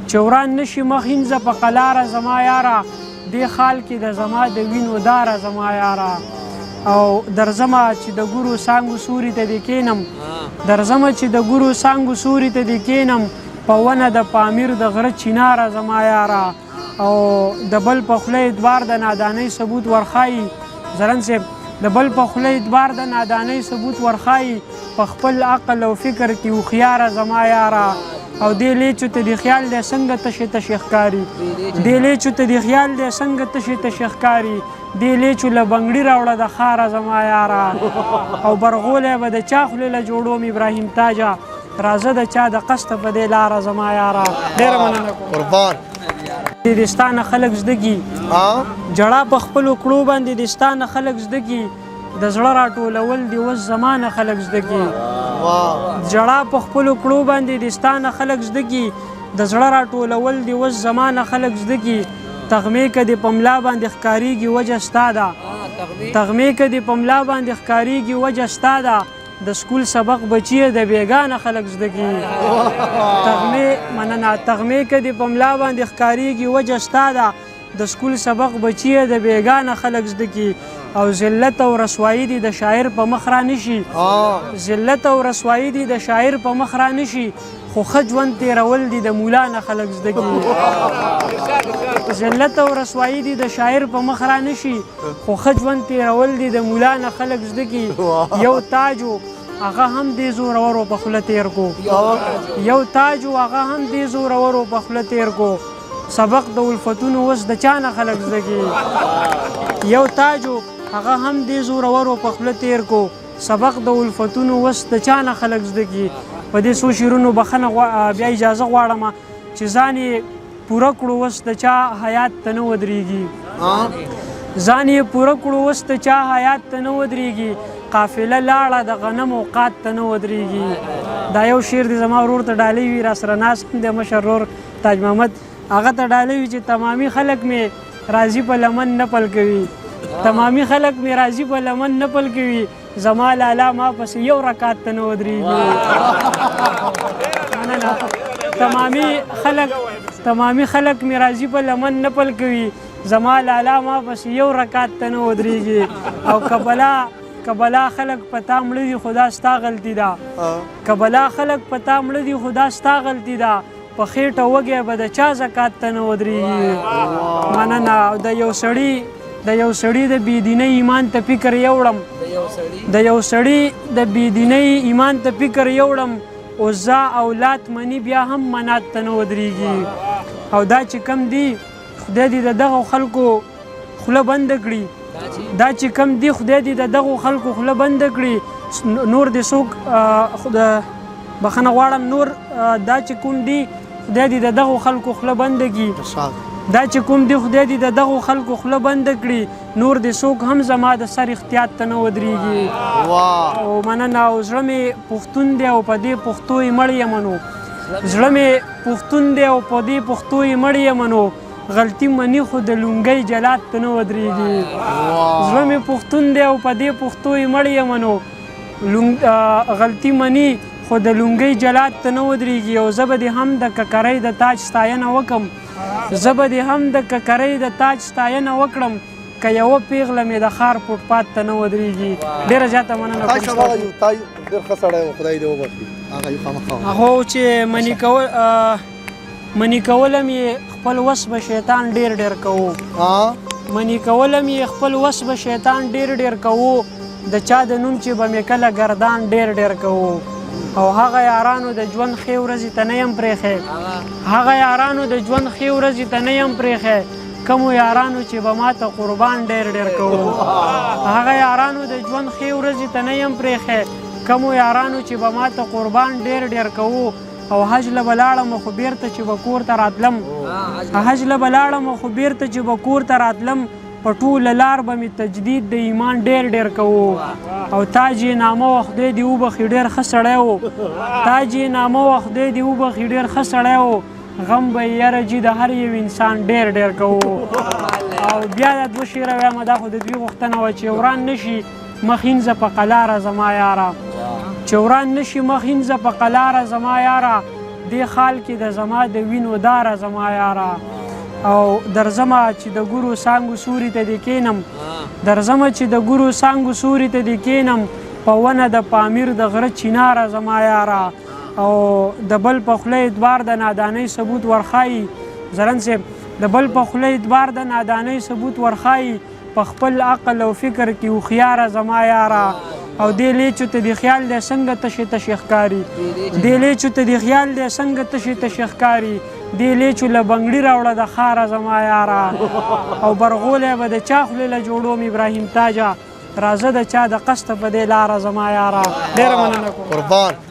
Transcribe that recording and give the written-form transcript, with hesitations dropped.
چې وران نشي مخینځه په قلاره زما یاره دې خال کې د زما د وینو داره زما یاره او درځمه چې د ګورو څانګو سوري ته دې کینم درځمه چې د ګورو څانګو سوري ته دې کینم په ونه د پامیر د غره چیناره زما یاره او د بل په خوله اعتبار د نادانۍ ثبوت ورښایي زرن صاحب د بل په خوله اعتبار د نادانۍ ثبوت ورښایي په خپل عقل او فکر کې هوښیاره زما یاره او دې لیچو ته دې خیال دی څنګه تشې تشې ښکاري دې لیچو ته دې خیال دی څنګه تشې تشې ښکاري دې لیچو له بنګړي راوړه د ښاره زما یاره او برغولی به د چا خولې له جوړوم ابراهیم تاجه راځه د چا د قصده په دې لاره زما یاره ډېره مننه کوم د ستا نه خلک زده کي جړه په خپلو کړو باندې د ستا نه خلک زده کي د زړه راټولول دي اوس زما نه خلک زده کي جړه په خپلو کړو باندې د ستا نه خلک زده کي د زړه راټولول دي اوس زما نه خلک زده کي تغمې که دې په ملا باندې ښکارېږي وجه ستا ده تغمې که دې په ملا باندې ښکارېږي وجه ستا ده د سکول سبق بچی د بیګانه خلک زده کي تغمې که دې په ملا باندې ښکارېږي وجه ستا ده د سکول سبق بچی د بیګانه خلک زده کي او ذلت او رسوایی دي د شاعر په مخ را نشي ذلت او رسوایی دي د شاعر په مخ را نشي خو ښه ژوند تېرول دي د مولا نه خلک زده کي ذلت او رسوایی دي د شاعر په مخ را نشي خو ښه ژوند تېرول دي د مولا نه خلک زده کي یو تاج و هغه هم دې زورورو په خوله تېر کو یو تاج و هغه هم دې زورورو په خوله تېر کو سبق د الفتونو اوس د چا نه خلک زده کي یو تاج و هغه هم دې زورورو په خوله تېر کو سبق د الفتونو اوس د چا نه خلک زده کي په دې څو شعرونو بخښنه بیا اجازه غواړم چې ځان یې پوره کړو اوس د چا حیات ته نه ودرېږي ځان یې پوره کړو اوس د چا حیات ته نه ودرېږي قافله لاړه د غنم اوقات ته نه ودرېږي دا یو شعر دی زما ورور ته ډالۍ وي راسره ناست هم دی مشر ورور تاج محمد هغه ته ډالۍ وي چې تمامي خلک مې راضي په لمن نه پل کوي تمامي خلک مې راضي په لمن نه پل کوي زما لالا ما پسې یو رکات ته نه ودرېږي تمامي خلک مې راضي په لمن نه پل کوي زما لالا ما پسې یو رکات ته نه ودرېږي او کبلا خلک په تا مړه دي خو دا ستا غلطي ده کبلا خلک په تا مړه دي خو دا ستا غلطي ده په خېټه وږی به د چا زکات ته نه ودرېږي مننه د یو سړي د بېدینۍ ایمان ته فکر یوړم د یو سړي د بېدینۍ ایمان ته فکر یوړم عزا او لات مني بیا هم منات ته نه ودرېږي او دا چې کم دي خدای دې د دغو خلکو خوله بنده کړي دا چې کم دي خدای دې د دغو خلکو خوله بنده کړي نور دې څوک بخښنه غواړم نور دا چې کوم دي خدای دې د دغو خلکو خوله بنده کړي دا چې کوم دی خدای دې د دغو خلکو خوله بنده کړي نور دې څوک هم زما د سر اختیاط ته نه ودرېږي او مننه او زړه مې پښتون دی او په دې پښتو یې مړ یم نو زړه مې پښتون دی او په دې پښتو یې مړ یم نو غلطي مني خو د لونګۍ جلات ته نه ودرېږي زړه مې پښتون دی او په دې پښتو یې مړ یم نو غلطي مني خو د لونګۍ جلات ته نه ودرېږي او زه به دې هم د ککرۍ د تاج ستاینه وکړم زه به دې هم د ککرۍ د تاج ستاینه وکړم که یوه پیغله مې د ښار فوټپات ته نه ودرېږي ډېره زیاته مننه کوم هغو چې مني کولم یې خپل وس به شیطان ډېر کوو مني کولم یې خپل وس به شیطان ډېر کوو د چا د نوم چې به مې کله ګردان ډېر کوو او هغه یارانو د ژوند ښې ورځې ته نه یم پرېښی هغه یارانو د ژوند ښې ورځې ته نه یم پرېښی کمو یارانو چې به ما ته قربان ډېر کوو هغه یارانو د ژوند ښې ورځې ته نه یم پرېښی کمو یارانو چې به ما ته قربان ډېر کوو او حج له به لاړم خو بېرته چې به کور ته راتلم حج له به لاړم خو بېرته چې به کور ته راتلم په ټوله لار به مې تجدید د ایمان ډېر کوو او تاج یې نامه وه خدای دې وبخي ډېر ښه سړی و تاج یې نامه وه خدای دې وبخي ډېر ښه سړی و غم به یې یاره جي د هر یو انسان ډېر کوو او بیا دا دوه شعره وایم دا خو د دوی غوښتنه وه چې وران نشي مخینځه په قلاره زما یاره چې وران نشي مخینځه په قلاره زما یاره دې خال کې د زما د وینو داره زما یاره او درځمه چې د ګورو څانګو سوري ته دې کینم درځمه چې د ګورو څانګو سوري ته دې کینم په ونه د پامیر د غره چیناره زما یاره او د بل په خوله اعتبار د نادانۍ ثبوت ورښایي زرن صاحب د بل په خوله اعتبار د نادانۍ ثبوت ورښایي په خپل عقل او فکر کې هوښیاره زما یاره او دې لیچو ته دې خیال دی څنګه تشې تشې ښکاري دې لیچو ته دې خیال دی څنګه تشې تشې ښکاري دې لیچو له بنګړي راوړه د ښاره زما یاره او برغولی به د چا خولې له جوړوم ابراهیم تاجه راځه د چا د قصده په دې لاره زما یاره ډېره مننه کوم قربان